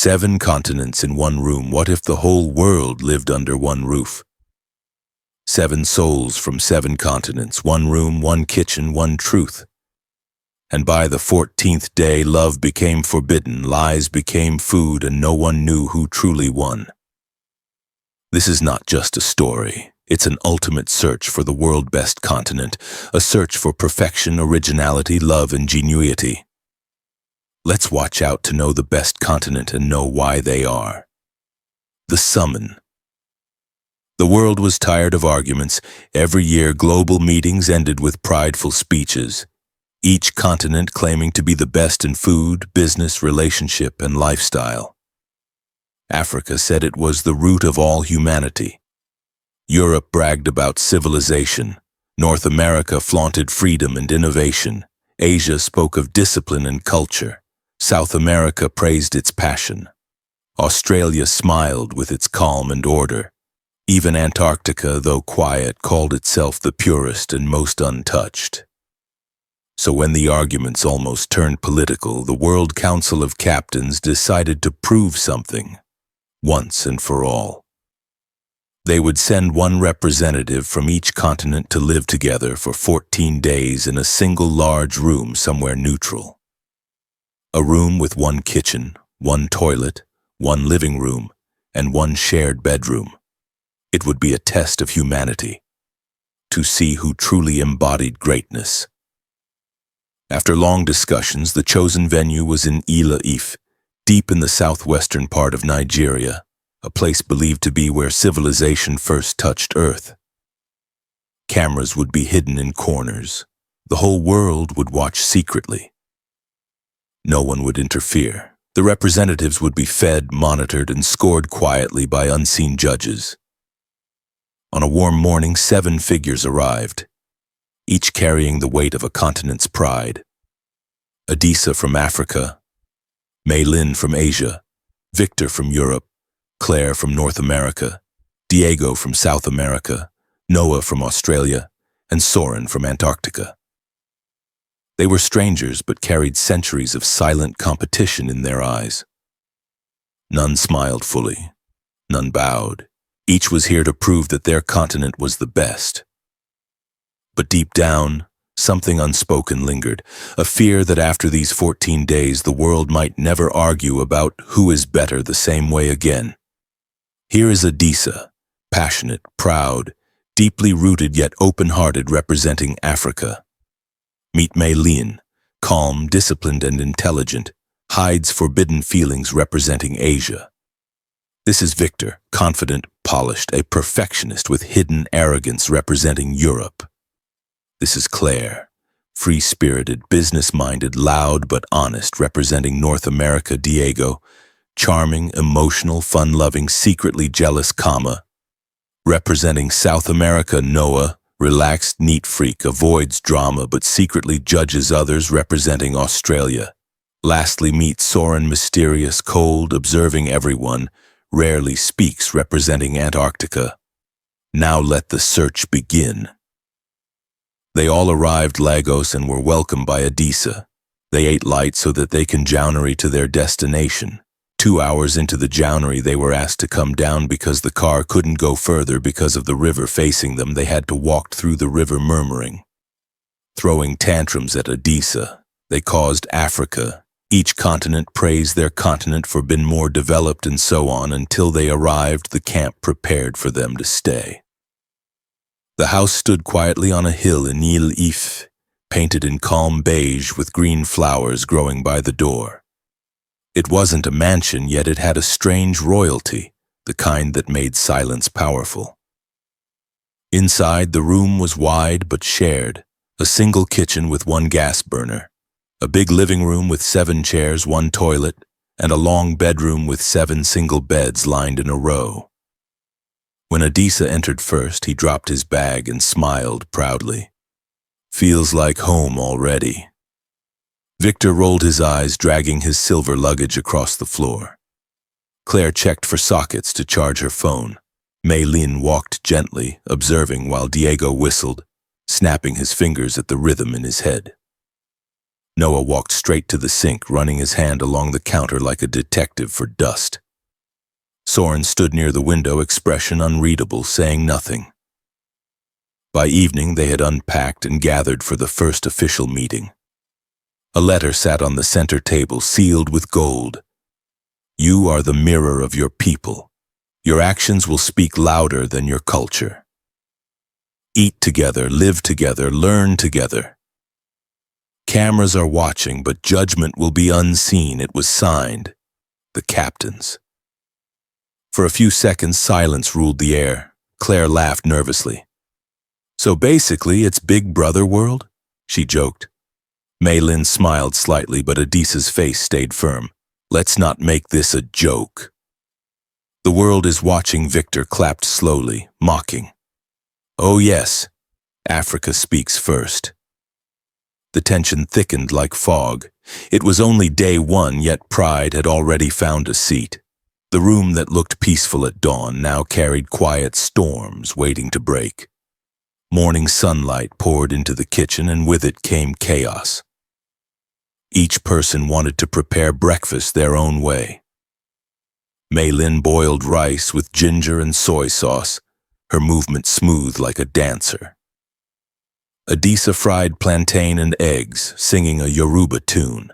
7 continents in one room. What if the whole world lived under one roof? 7 souls from 7 continents, one room, one kitchen, one truth. And by the 14th day, love became forbidden, lies became food, and no one knew who truly won. This is not just a story. It's an ultimate search for the world-best continent, a search for perfection, originality, love, and ingenuity. Let's watch out to know the best continent and know why they are. The summon. The world was tired of arguments. Every year, global meetings ended with prideful speeches, each continent claiming to be the best in food, business, relationship, and lifestyle. Africa said it was the root of all humanity. Europe bragged about civilization. North America flaunted freedom and innovation. Asia spoke of discipline and culture. South America praised its passion. Australia smiled with its calm and order. Even Antarctica, though quiet, called itself the purest and most untouched. So when the arguments almost turned political, the World Council of Captains decided to prove something, once and for all. They would send one representative from each continent to live together for 14 days in a single large room somewhere neutral. A room with one kitchen, one toilet, one living room, and one shared bedroom. It would be a test of humanity, to see who truly embodied greatness. After long discussions, the chosen venue was in Ile-Ife, deep in the southwestern part of Nigeria, a place believed to be where civilization first touched Earth. Cameras would be hidden in corners. The whole world would watch secretly. No one would interfere. The representatives would be fed, monitored, and scored quietly by unseen judges. On a warm morning, 7 figures arrived, each carrying the weight of a continent's pride. Adisa from Africa, Mei Lin from Asia, Victor from Europe, Claire from North America, Diego from South America, Noah from Australia, and Soren from Antarctica. They were strangers but carried centuries of silent competition in their eyes. None smiled fully, none bowed. Each was here to prove that their continent was the best. But deep down, something unspoken lingered, a fear that after these 14 days the world might never argue about who is better the same way again. Here is Adisa, passionate, proud, deeply rooted yet open-hearted, representing Africa. Meet Mei Lin, calm, disciplined, and intelligent, hides forbidden feelings, representing Asia. This is Victor, confident, polished, a perfectionist with hidden arrogance, representing Europe. This is Claire, free-spirited, business-minded, loud but honest, representing North America. Diego, charming, emotional, fun-loving, secretly jealous, representing South America. Noah, relaxed, neat freak, avoids drama but secretly judges others, representing Australia. Lastly, meet Soren, mysterious, cold, observing everyone, rarely speaks, representing Antarctica. Now let the search begin. They all arrived Lagos and were welcomed by Adisa. They ate light so that they can journey to their destination. 2 hours into the journey, they were asked to come down because the car couldn't go further because of the river facing them. They had to walk through the river murmuring, throwing tantrums at Adisa. They caused Africa. Each continent praised their continent for being more developed and so on until they arrived, the camp prepared for them to stay. The house stood quietly on a hill in Ile-Ife, painted in calm beige with green flowers growing by the door. It wasn't a mansion, yet it had a strange royalty, the kind that made silence powerful. Inside, the room was wide but shared, a single kitchen with one gas burner, a big living room with 7 chairs, 1 toilet, and a long bedroom with 7 single beds lined in a row. When Adisa entered first, he dropped his bag and smiled proudly. Feels like home already. Victor rolled his eyes, dragging his silver luggage across the floor. Claire checked for sockets to charge her phone. Mei Lin walked gently, observing while Diego whistled, snapping his fingers at the rhythm in his head. Noah walked straight to the sink, running his hand along the counter like a detective for dust. Soren stood near the window, expression unreadable, saying nothing. By evening, they had unpacked and gathered for the first official meeting. A letter sat on the center table, sealed with gold. You are the mirror of your people. Your actions will speak louder than your culture. Eat together, live together, learn together. Cameras are watching, but judgment will be unseen. It was signed, the captains. For a few seconds, silence ruled the air. Claire laughed nervously. So basically, it's Big Brother world? She joked. Mei Lin smiled slightly, but Adisa's face stayed firm. Let's not make this a joke. The world is watching. Victor clapped slowly, mocking. Oh yes, Africa speaks first. The tension thickened like fog. It was only day one, yet pride had already found a seat. The room that looked peaceful at dawn now carried quiet storms waiting to break. Morning sunlight poured into the kitchen, and with it came chaos. Each person wanted to prepare breakfast their own way. Mei Lin boiled rice with ginger and soy sauce, her movement smooth like a dancer. Adisa fried plantain and eggs, singing a Yoruba tune.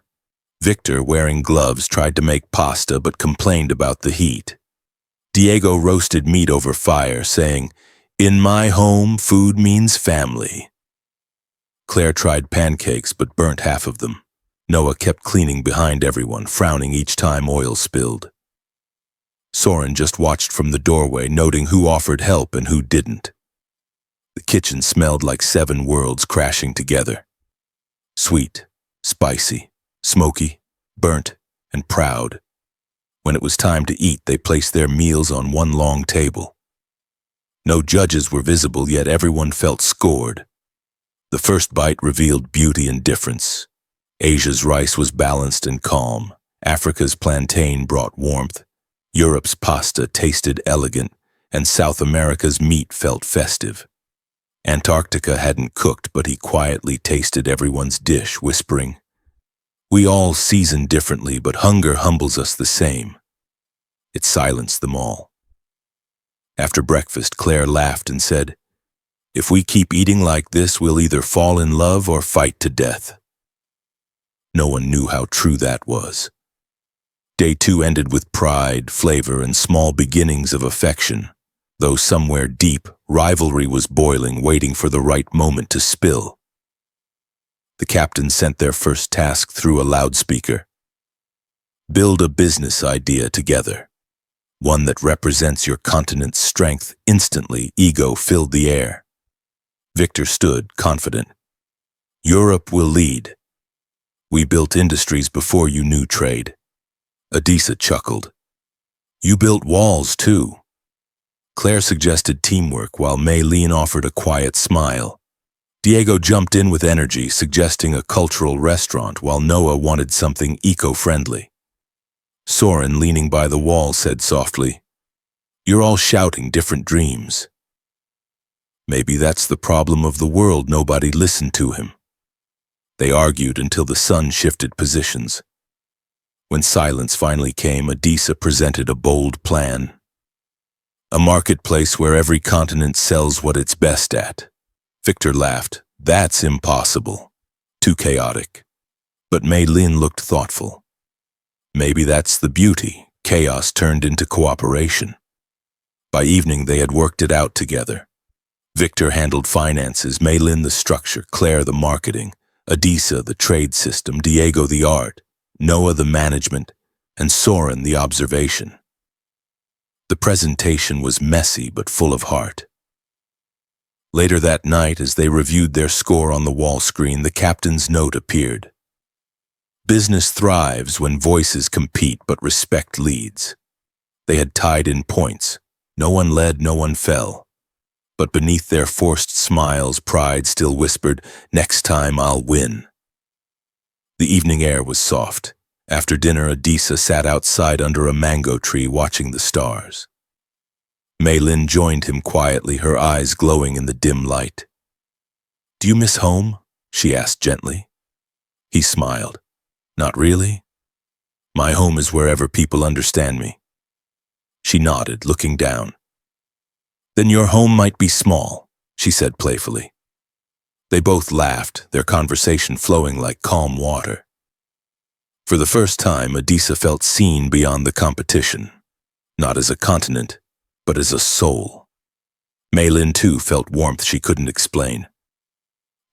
Victor, wearing gloves, tried to make pasta but complained about the heat. Diego roasted meat over fire, saying, "In my home, food means family." Claire tried pancakes but burnt half of them. Noah kept cleaning behind everyone, frowning each time oil spilled. Soren just watched from the doorway, noting who offered help and who didn't. The kitchen smelled like 7 worlds crashing together. Sweet, spicy, smoky, burnt, and proud. When it was time to eat, they placed their meals on one long table. No judges were visible, yet everyone felt scored. The first bite revealed beauty and difference. Asia's rice was balanced and calm. Africa's plantain brought warmth. Europe's pasta tasted elegant, and South America's meat felt festive. Antarctica hadn't cooked, but he quietly tasted everyone's dish, whispering, "We all season differently, but hunger humbles us the same." It silenced them all. After breakfast, Claire laughed and said, "If we keep eating like this, we'll either fall in love or fight to death." No one knew how true that was. Day 2 ended with pride, flavor, and small beginnings of affection, though somewhere deep, rivalry was boiling, waiting for the right moment to spill. The captain sent their first task through a loudspeaker. Build a business idea together, one that represents your continent's strength. Instantly, ego filled the air. Victor stood, confident. Europe will lead. We built industries before you knew trade. Adisa chuckled. You built walls, too. Claire suggested teamwork, while Mei Lin offered a quiet smile. Diego jumped in with energy, suggesting a cultural restaurant, while Noah wanted something eco-friendly. Soren, leaning by the wall, said softly, You're all shouting different dreams. Maybe that's the problem of the world. Nobody listened to him. They argued until the sun shifted positions. When silence finally came, Adisa presented a bold plan. A marketplace where every continent sells what it's best at. Victor laughed. That's impossible. Too chaotic. But Mei Lin looked thoughtful. Maybe that's the beauty. Chaos turned into cooperation. By evening, they had worked it out together. Victor handled finances, Mei Lin the structure, Claire the marketing, Adisa the trade system, Diego the art, Noah the management, and Soren the observation. The presentation was messy but full of heart. Later that night, as they reviewed their score on the wall screen, the captain's note appeared. Business thrives when voices compete but respect leads. They had tied in points. No one led, no one fell. But beneath their forced smiles, pride still whispered, Next time I'll win. The evening air was soft. After dinner, Adisa sat outside under a mango tree watching the stars. Mei Lin joined him quietly, her eyes glowing in the dim light. Do you miss home? She asked gently. He smiled. Not really. My home is wherever people understand me. She nodded, looking down. Then your home might be small, she said playfully. They both laughed, their conversation flowing like calm water. For the first time, Adisa felt seen beyond the competition, not as a continent, but as a soul. Mei Lin too felt warmth she couldn't explain.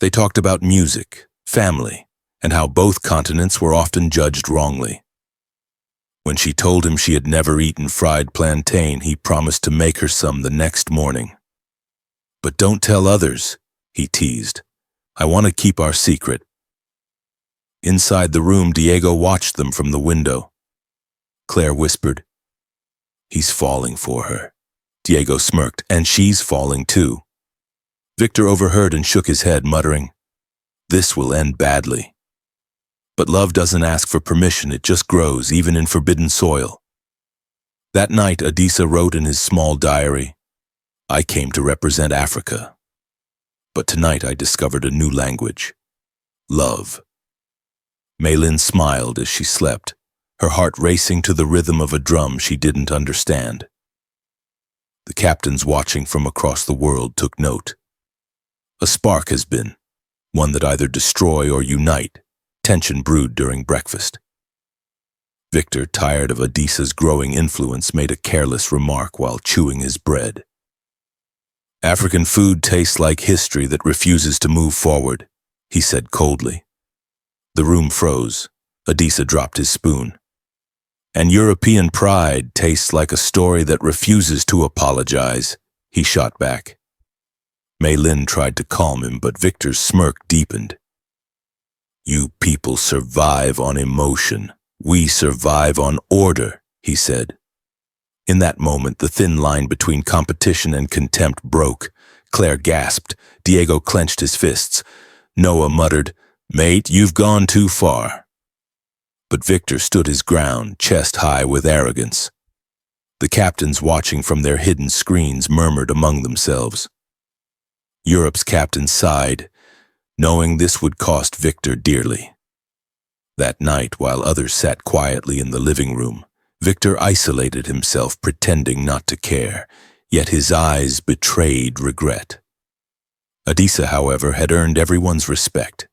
They talked about music, family, and how both continents were often judged wrongly. When she told him she had never eaten fried plantain, he promised to make her some the next morning. But don't tell others, he teased. I want to keep our secret. Inside the room, Diego watched them from the window. Claire whispered, He's falling for her. Diego smirked, and she's falling too. Victor overheard and shook his head, muttering, This will end badly. But love doesn't ask for permission, it just grows, even in forbidden soil. That night, Adisa wrote in his small diary, I came to represent Africa. But tonight I discovered a new language, love. Mei Lin smiled as she slept, her heart racing to the rhythm of a drum she didn't understand. The captains watching from across the world took note. A spark has been, one that either destroy or unite. Tension brewed during breakfast. Victor, tired of Adisa's growing influence, made a careless remark while chewing his bread. African food tastes like history that refuses to move forward, he said coldly. The room froze. Adisa dropped his spoon. And European pride tastes like a story that refuses to apologize, he shot back. Mei Lin tried to calm him, but Victor's smirk deepened. You people survive on emotion. We survive on order, he said. In that moment, the thin line between competition and contempt broke. Claire gasped. Diego clenched his fists. Noah muttered, Mate, you've gone too far. But Victor stood his ground, chest high with arrogance. The captains watching from their hidden screens murmured among themselves. Europe's captain sighed, knowing this would cost Victor dearly. That night, while others sat quietly in the living room, Victor isolated himself, pretending not to care, yet his eyes betrayed regret. Adisa, however, had earned everyone's respect.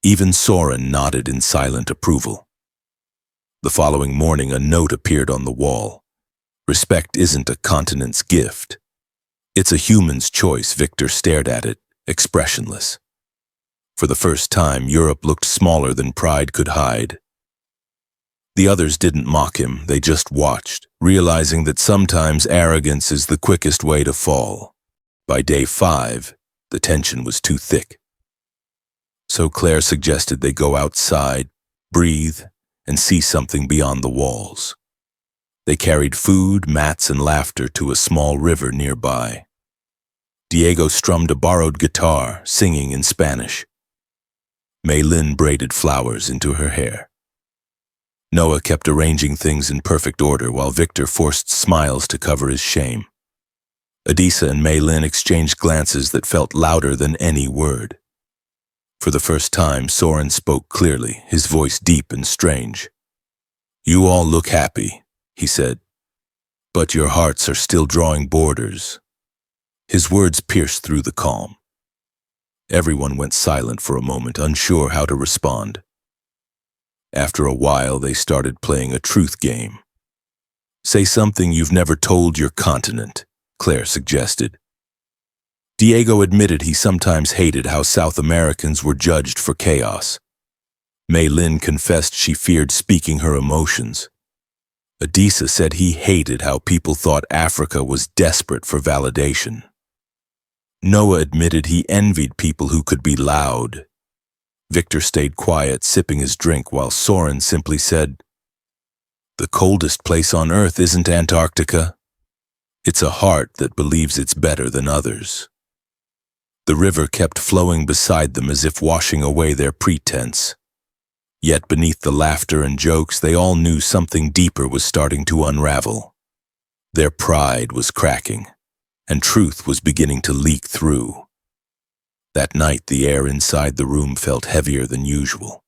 Even Soren nodded in silent approval. The following morning, a note appeared on the wall. Respect isn't a continent's gift. It's a human's choice. Victor stared at it, expressionless. For the first time, Europe looked smaller than pride could hide. The others didn't mock him, they just watched, realizing that sometimes arrogance is the quickest way to fall. By day 5, the tension was too thick. So Claire suggested they go outside, breathe, and see something beyond the walls. They carried food, mats, and laughter to a small river nearby. Diego strummed a borrowed guitar, singing in Spanish. Mei Lin braided flowers into her hair. Noah kept arranging things in perfect order while Victor forced smiles to cover his shame. Adisa and Mei Lin exchanged glances that felt louder than any word. For the first time, Soren spoke clearly, his voice deep and strange. You all look happy, he said, but your hearts are still drawing borders. His words pierced through the calm. Everyone went silent for a moment, unsure how to respond. After a while, they started playing a truth game. Say something you've never told your continent, Claire suggested. Diego admitted he sometimes hated how South Americans were judged for chaos. Mei Lin confessed she feared speaking her emotions. Adisa said he hated how people thought Africa was desperate for validation. Noah admitted he envied people who could be loud. Victor stayed quiet, sipping his drink, while Soren simply said, The coldest place on Earth isn't Antarctica. It's a heart that believes it's better than others. The river kept flowing beside them as if washing away their pretense. Yet beneath the laughter and jokes, they all knew something deeper was starting to unravel. Their pride was cracking, and truth was beginning to leak through. That night, the air inside the room felt heavier than usual.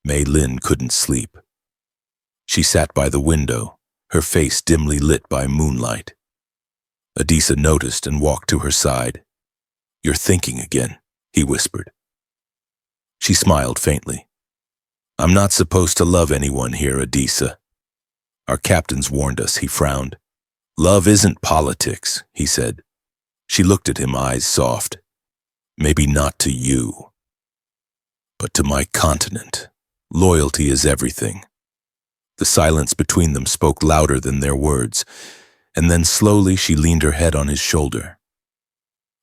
Mei Lin couldn't sleep. She sat by the window, her face dimly lit by moonlight. Adisa noticed and walked to her side. "You're thinking again," he whispered. She smiled faintly. "I'm not supposed to love anyone here, Adisa. Our captains warned us," he frowned. "Love isn't politics," he said. She looked at him, eyes soft. "Maybe not to you, but to my continent. Loyalty is everything." The silence between them spoke louder than their words, and then slowly she leaned her head on his shoulder.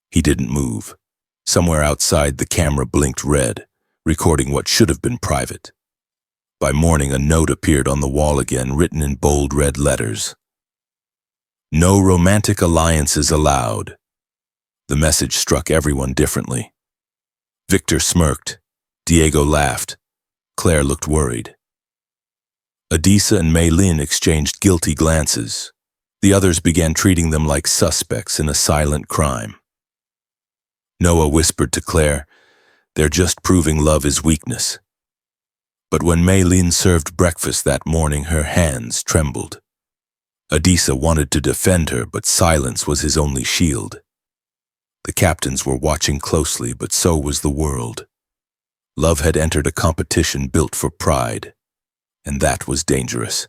He didn't move. Somewhere outside, the camera blinked red, recording what should have been private. By morning, a note appeared on the wall again, written in bold red letters. "No romantic alliances allowed." The message struck everyone differently. Victor smirked. Diego laughed. Claire looked worried. Adisa and Mei Lin exchanged guilty glances. The others began treating them like suspects in a silent crime. Noah whispered to Claire, "They're just proving love is weakness." But when Mei Lin served breakfast that morning, her hands trembled. Adisa wanted to defend her, but silence was his only shield. The captains were watching closely, but so was the world. Love had entered a competition built for pride, and that was dangerous.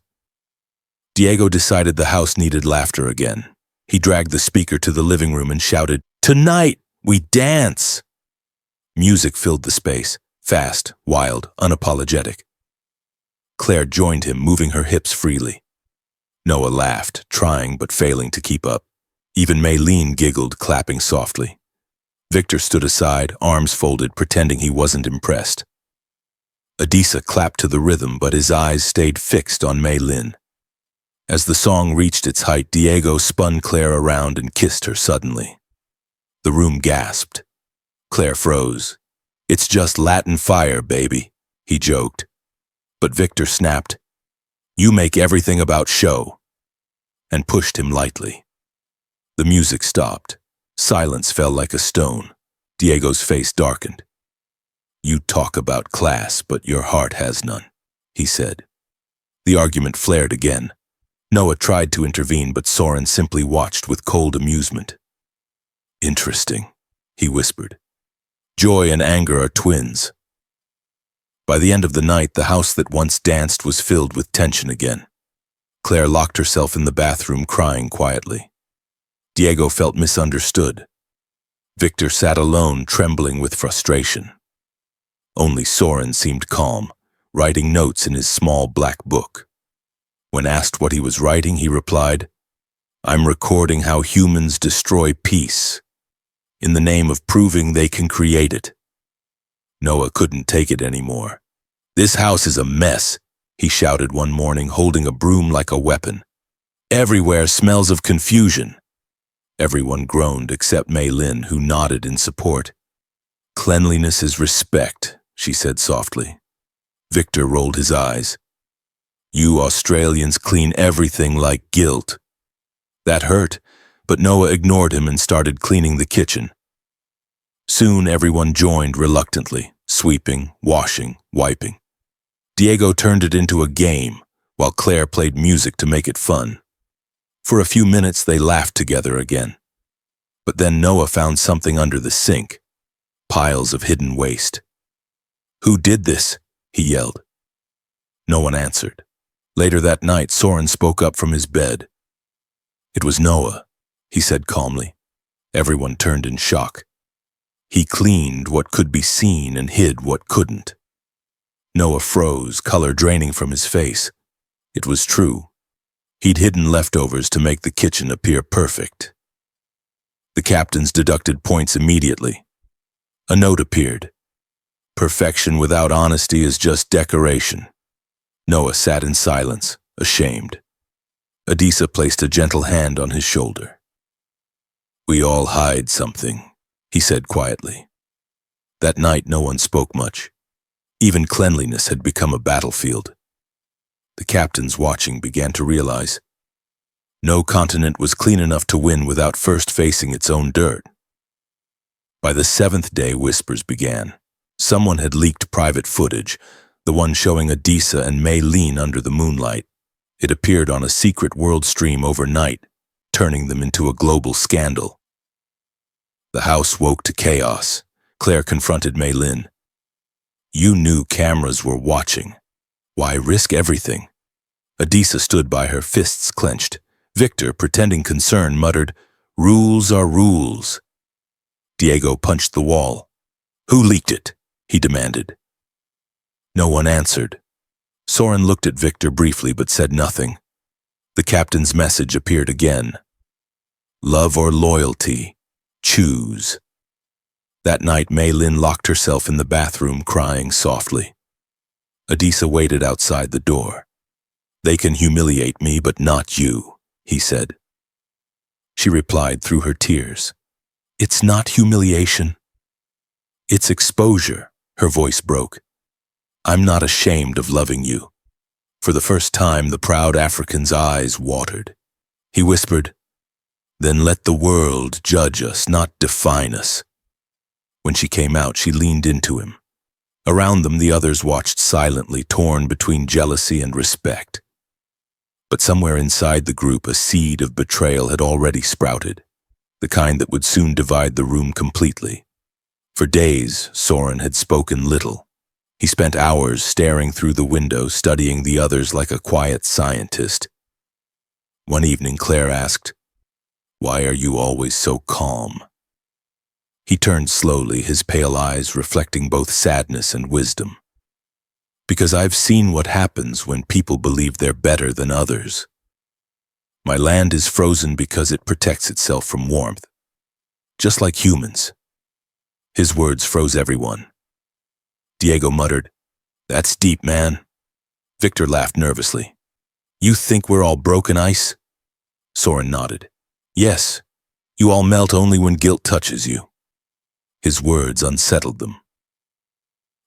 Diego decided the house needed laughter again. He dragged the speaker to the living room and shouted, "Tonight, we dance!" Music filled the space, fast, wild, unapologetic. Claire joined him, moving her hips freely. Noah laughed, trying but failing to keep up. Even Mei Lin giggled, clapping softly. Victor stood aside, arms folded, pretending he wasn't impressed. Adisa clapped to the rhythm, but his eyes stayed fixed on Mei Lin. As the song reached its height, Diego spun Claire around and kissed her suddenly. The room gasped. Claire froze. "It's just Latin fire, baby," he joked. But Victor snapped, "You make everything about show," and pushed him lightly. The music stopped. Silence fell like a stone. Diego's face darkened. "You talk about class, but your heart has none," he said. The argument flared again. Noah tried to intervene, but Soren simply watched with cold amusement. "Interesting," he whispered. "Joy and anger are twins." By the end of the night, the house that once danced was filled with tension again. Claire locked herself in the bathroom, crying quietly. Diego felt misunderstood. Victor sat alone, trembling with frustration. Only Soren seemed calm, writing notes in his small black book. When asked what he was writing, he replied, "I'm recording how humans destroy peace, in the name of proving they can create it." Noah couldn't take it anymore. "This house is a mess," he shouted one morning, holding a broom like a weapon. "Everywhere smells of confusion." Everyone groaned except Mei Lin, who nodded in support. "Cleanliness is respect," she said softly. Victor rolled his eyes. "You Australians clean everything like guilt." That hurt, but Noah ignored him and started cleaning the kitchen. Soon everyone joined reluctantly, sweeping, washing, wiping. Diego turned it into a game, while Claire played music to make it fun. For a few minutes they laughed together again. But then Noah found something under the sink, piles of hidden waste. "Who did this?" he yelled. No one answered. Later that night, Soren spoke up from his bed. "It was Noah," he said calmly. Everyone turned in shock. He cleaned what could be seen and hid what couldn't. Noah froze, color draining from his face. It was true. He'd hidden leftovers to make the kitchen appear perfect. The captains deducted points immediately. A note appeared. "Perfection without honesty is just decoration." Noah sat in silence, ashamed. Adisa placed a gentle hand on his shoulder. "We all hide something," he said quietly. That night no one spoke much. Even cleanliness had become a battlefield. The captains watching began to realize no continent was clean enough to win without first facing its own dirt. By the seventh day, whispers began. Someone had leaked private footage, the one showing Adisa and Mei Lin under the moonlight. It appeared on a secret world stream overnight, turning them into a global scandal. The house woke to chaos. Claire confronted Mei Lin. You knew cameras were watching. Why risk everything? Adisa stood by her, fists clenched. Victor, pretending concern, muttered, Rules are rules. Diego punched the wall. Who leaked it? He demanded. No one answered. Soren looked at Victor briefly but said nothing. The captain's message appeared again. Love or loyalty? Choose. That night, Mei Lin locked herself in the bathroom, crying softly. Adisa waited outside the door. They can humiliate me, but not you, he said. She replied through her tears. It's not humiliation. It's exposure, her voice broke. I'm not ashamed of loving you. For the first time, the proud African's eyes watered. He whispered, Then let the world judge us, not define us. When she came out, she leaned into him. Around them, the others watched silently, torn between jealousy and respect. But somewhere inside the group, a seed of betrayal had already sprouted, the kind that would soon divide the room completely. For days, Soren had spoken little. He spent hours staring through the window, studying the others like a quiet scientist. One evening, Claire asked, Why are you always so calm? He turned slowly, his pale eyes reflecting both sadness and wisdom. Because I've seen what happens when people believe they're better than others. My land is frozen because it protects itself from warmth, just like humans. His words froze everyone. Diego muttered, That's deep, man. Victor laughed nervously. You think we're all broken ice? Soren nodded. Yes, you all melt only when guilt touches you. His words unsettled them.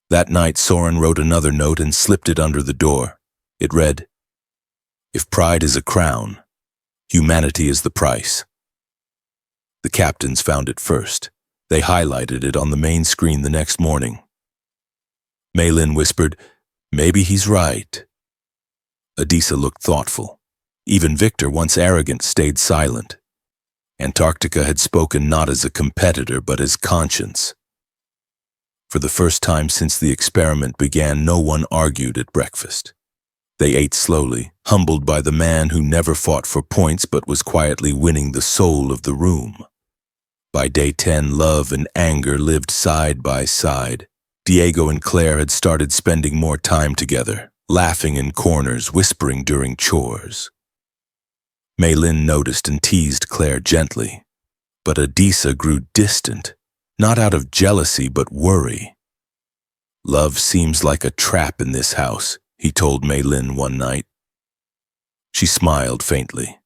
That night, Soren wrote another note and slipped it under the door. It read, If pride is a crown, humanity is the price. The captains found it first. They highlighted it on the main screen the next morning. Mei Lin whispered, Maybe he's right. Adisa looked thoughtful. Even Victor, once arrogant, stayed silent. Antarctica had spoken not as a competitor, but as conscience. For the first time since the experiment began, no one argued at breakfast. They ate slowly, humbled by the man who never fought for points but was quietly winning the soul of the room. By day 10, love and anger lived side by side. Diego and Claire had started spending more time together, laughing in corners, whispering during chores. Mei Lin noticed and teased Claire gently, but Adisa grew distant, not out of jealousy but worry. Love seems like a trap in this house, he told Mei Lin one night. She smiled faintly.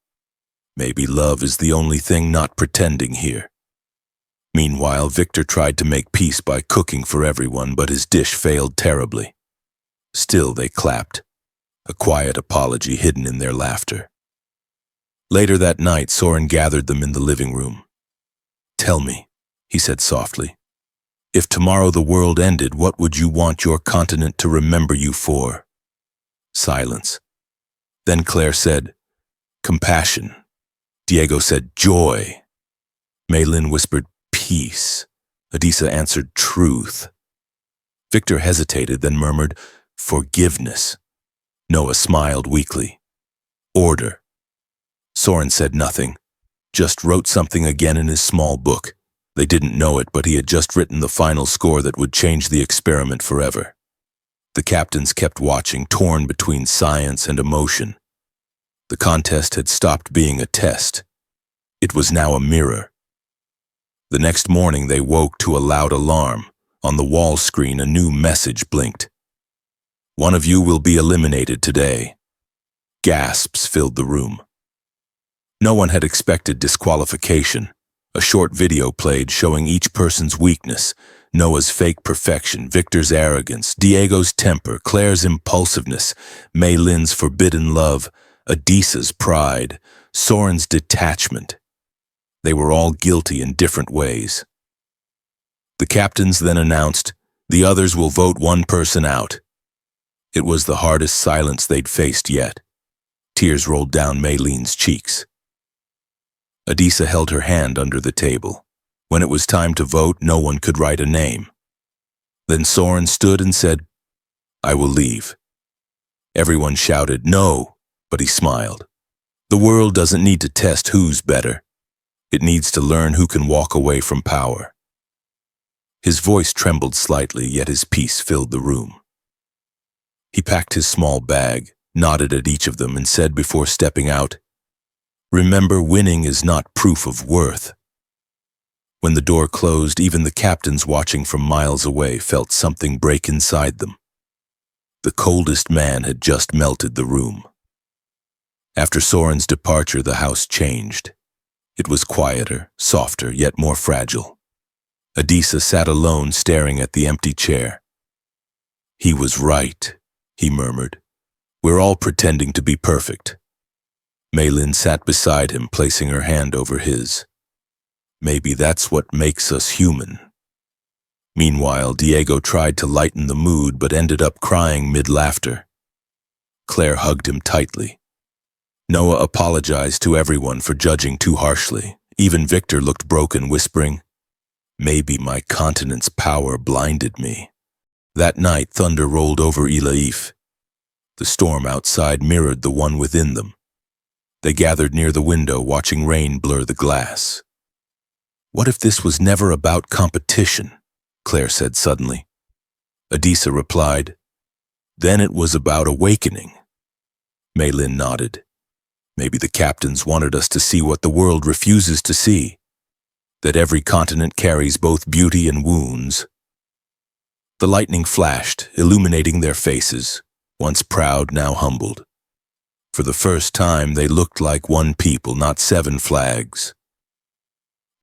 Maybe love is the only thing not pretending here. Meanwhile, Victor tried to make peace by cooking for everyone, but his dish failed terribly. Still, they clapped, a quiet apology hidden in their laughter. Later that night, Soren gathered them in the living room. Tell me, he said softly, if tomorrow the world ended, what would you want your continent to remember you for? Silence. Then Claire said, compassion. Diego said, joy. Mei Lin whispered, peace. Adisa answered, truth. Victor hesitated, then murmured, forgiveness. Noah smiled weakly. Order. Soren said nothing, just wrote something again in his small book. They didn't know it, but he had just written the final score that would change the experiment forever. The captains kept watching, torn between science and emotion. The contest had stopped being a test. It was now a mirror. The next morning they woke to a loud alarm. On the wall screen, a new message blinked. One of you will be eliminated today. Gasps filled the room. No one had expected disqualification. A short video played showing each person's weakness, Noah's fake perfection, Victor's arrogance, Diego's temper, Claire's impulsiveness, Mei Lin's forbidden love, Adisa's pride, Soren's detachment. They were all guilty in different ways. The captains then announced, "The others will vote one person out." It was the hardest silence they'd faced yet. Tears rolled down Maylene's cheeks. Adisa held her hand under the table. When it was time to vote, no one could write a name. Then Soren stood and said, "I will leave." Everyone shouted, "No," but he smiled. The world doesn't need to test who's better. It needs to learn who can walk away from power. His voice trembled slightly, yet his peace filled the room. He packed his small bag, nodded at each of them, and said before stepping out, "Remember, winning is not proof of worth." When the door closed, even the captains watching from miles away felt something break inside them. The coldest man had just melted the room. After Soren's departure, the house changed. It was quieter, softer, yet more fragile. Adisa sat alone, staring at the empty chair. "He was right," he murmured. "We're all pretending to be perfect." Maylin sat beside him, placing her hand over his. "Maybe that's what makes us human." Meanwhile, Diego tried to lighten the mood but ended up crying mid-laughter. Claire hugged him tightly. Noah apologized to everyone for judging too harshly. Even Victor looked broken, whispering, "Maybe my continent's power blinded me." That night, thunder rolled over Ilaif. The storm outside mirrored the one within them. They gathered near the window, watching rain blur the glass. "What if this was never about competition?" Claire said suddenly. Adisa replied, "Then it was about awakening." Maylin nodded. "Maybe the captains wanted us to see what the world refuses to see, that every continent carries both beauty and wounds." The lightning flashed, illuminating their faces, once proud, now humbled. For the first time, they looked like one people, not 7 flags.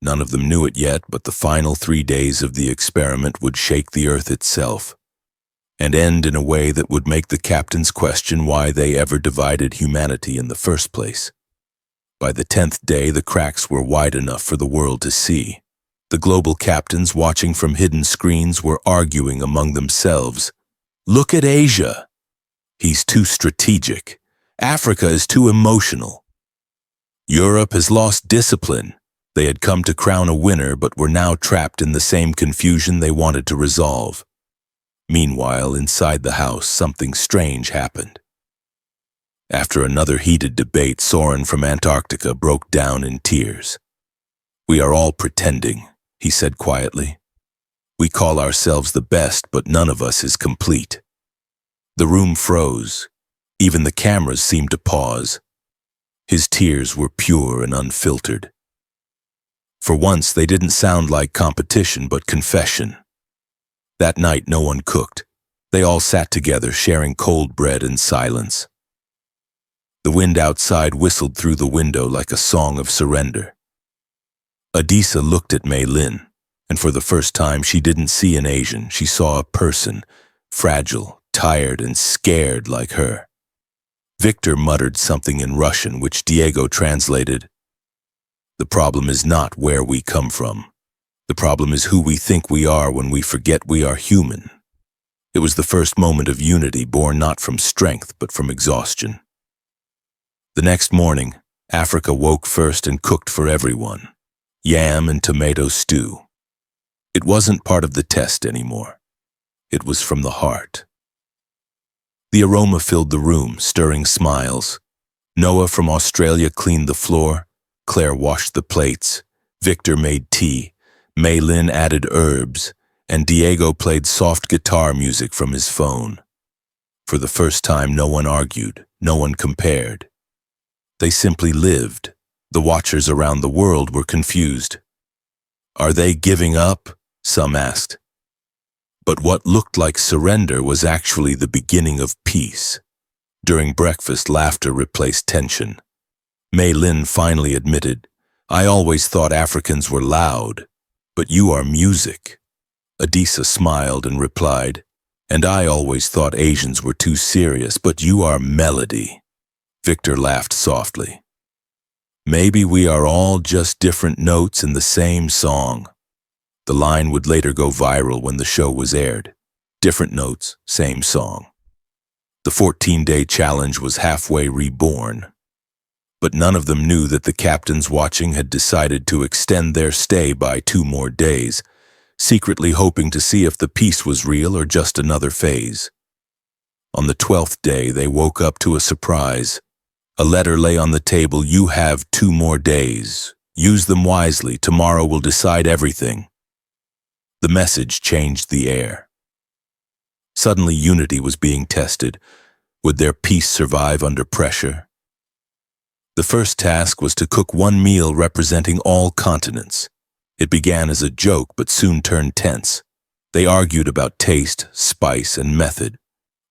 None of them knew it yet, but the final 3 days of the experiment would shake the earth itself, and end in a way that would make the captains question why they ever divided humanity in the first place. By the 10th day, the cracks were wide enough for the world to see. The global captains, watching from hidden screens, were arguing among themselves. "Look at Asia. He's too strategic. Africa is too emotional. Europe has lost discipline." They had come to crown a winner, but were now trapped in the same confusion they wanted to resolve. Meanwhile, inside the house, something strange happened. After another heated debate, Soren from Antarctica broke down in tears. "We are all pretending," he said quietly. "We call ourselves the best, but none of us is complete." The room froze. Even the cameras seemed to pause. His tears were pure and unfiltered. For once, they didn't sound like competition, but confession. That night, no one cooked. They all sat together, sharing cold bread in silence. The wind outside whistled through the window like a song of surrender. Adisa looked at Maylin, and for the first time, she didn't see an Asian. She saw a person, fragile, tired, and scared like her. Victor muttered something in Russian, which Diego translated. "The problem is not where we come from. The problem is who we think we are when we forget we are human." It was the first moment of unity, born not from strength, but from exhaustion. The next morning, Africa woke first and cooked for everyone. Yam and tomato stew. It wasn't part of the test anymore. It was from the heart. The aroma filled the room, stirring smiles. Noah from Australia cleaned the floor. Claire washed the plates, Victor made tea, Maylin added herbs, and Diego played soft guitar music from his phone. For the first time, no one argued, no one compared. They simply lived. The watchers around the world were confused. "Are they giving up?" some asked. But what looked like surrender was actually the beginning of peace. During breakfast, laughter replaced tension. Maylin finally admitted, "I always thought Africans were loud, but you are music." Adisa smiled and replied, "And I always thought Asians were too serious, but you are melody." Victor laughed softly. "Maybe we are all just different notes in the same song." The line would later go viral when the show was aired. Different notes, same song. The 14-day challenge was halfway reborn. But none of them knew that the captains watching had decided to extend their stay by 2 more days, secretly hoping to see if the peace was real or just another phase. On the 12th day, they woke up to a surprise. A letter lay on the table. You have 2 more days. Use them wisely. Tomorrow will decide everything. The message changed the air. Suddenly, unity was being tested. Would their peace survive under pressure? The first task was to cook 1 meal representing all continents. It began as a joke but soon turned tense. They argued about taste, spice, and method.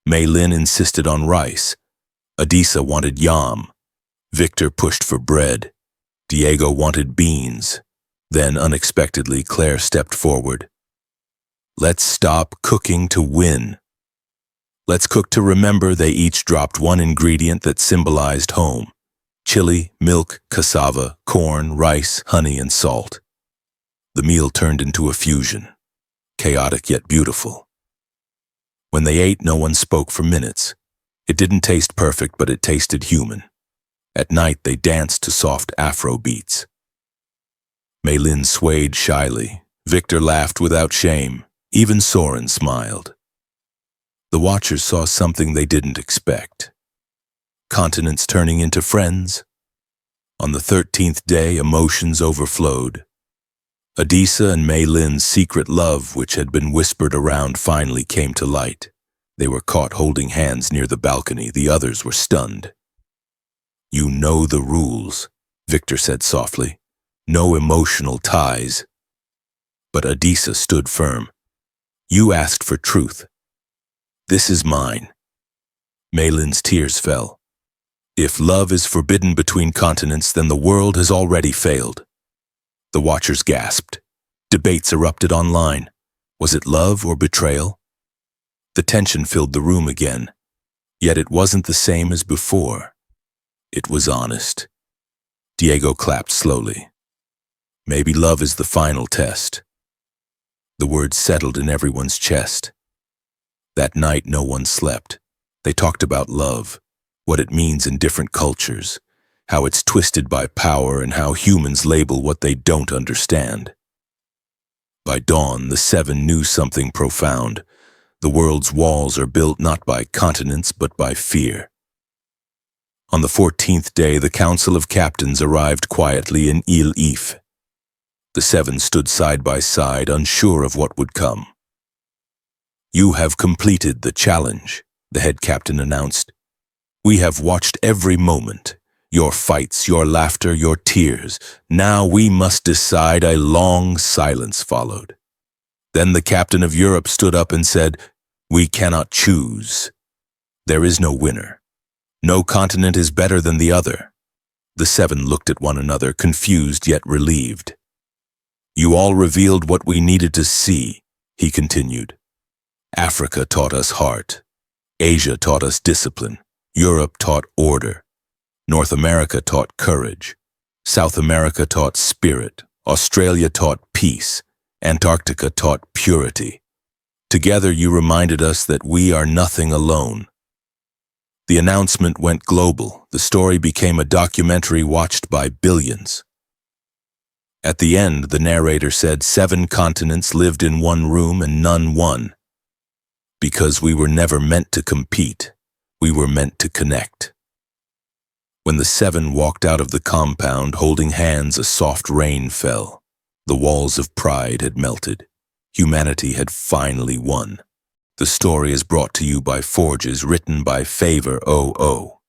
Mei Lin insisted on rice. Adisa wanted yam. Victor pushed for bread. Diego wanted beans. Then, unexpectedly, Claire stepped forward. Let's stop cooking to win. Let's cook to remember. They each dropped 1 ingredient that symbolized home. Chili, milk, cassava, corn, rice, honey, and salt. The meal turned into a fusion, chaotic yet beautiful. When they ate, no one spoke for minutes. It didn't taste perfect, but it tasted human. At night, they danced to soft Afro beats. Mei Lin swayed shyly. Victor laughed without shame. Even Soren smiled. The watchers saw something they didn't expect. Continents turning into friends. On the 13th day, emotions overflowed. Adisa and Mei Lin's secret love, which had been whispered around, finally came to light. They were caught holding hands near the balcony. The others were stunned. You know the rules, Victor said softly. No emotional ties. But Adisa stood firm. You asked for truth. This is mine. Mei Lin's tears fell. If love is forbidden between continents, then the world has already failed. The watchers gasped. Debates erupted online. Was it love or betrayal? The tension filled the room again. Yet it wasn't the same as before. It was honest. Diego clapped slowly. Maybe love is the final test. The words settled in everyone's chest. That night, no one slept. They talked about love, what it means in different cultures, how it's twisted by power, and how humans label what they don't understand. By dawn, the 7 knew something profound. The world's walls are built not by continents, but by fear. On the 14th day, the Council of Captains arrived quietly in Île-If. The 7 stood side by side, unsure of what would come. You have completed the challenge, the head captain announced. We have watched every moment, your fights, your laughter, your tears. Now we must decide. A long silence followed. Then the captain of Europe stood up and said, we cannot choose. There is no winner. No continent is better than the other. The 7 looked at one another, confused yet relieved. You all revealed what we needed to see, he continued. Africa taught us heart. Asia taught us discipline. Europe taught order. North America taught courage. South America taught spirit. Australia taught peace. Antarctica taught purity. Together you reminded us that we are nothing alone. The announcement went global. The story became a documentary watched by billions. At the end, the narrator said 7 continents lived in one room and none won. Because we were never meant to compete, we were meant to connect. When the 7 walked out of the compound holding hands, a soft rain fell. The walls of pride had melted. Humanity had finally won. The story is brought to you by Forges, written by Favor 00.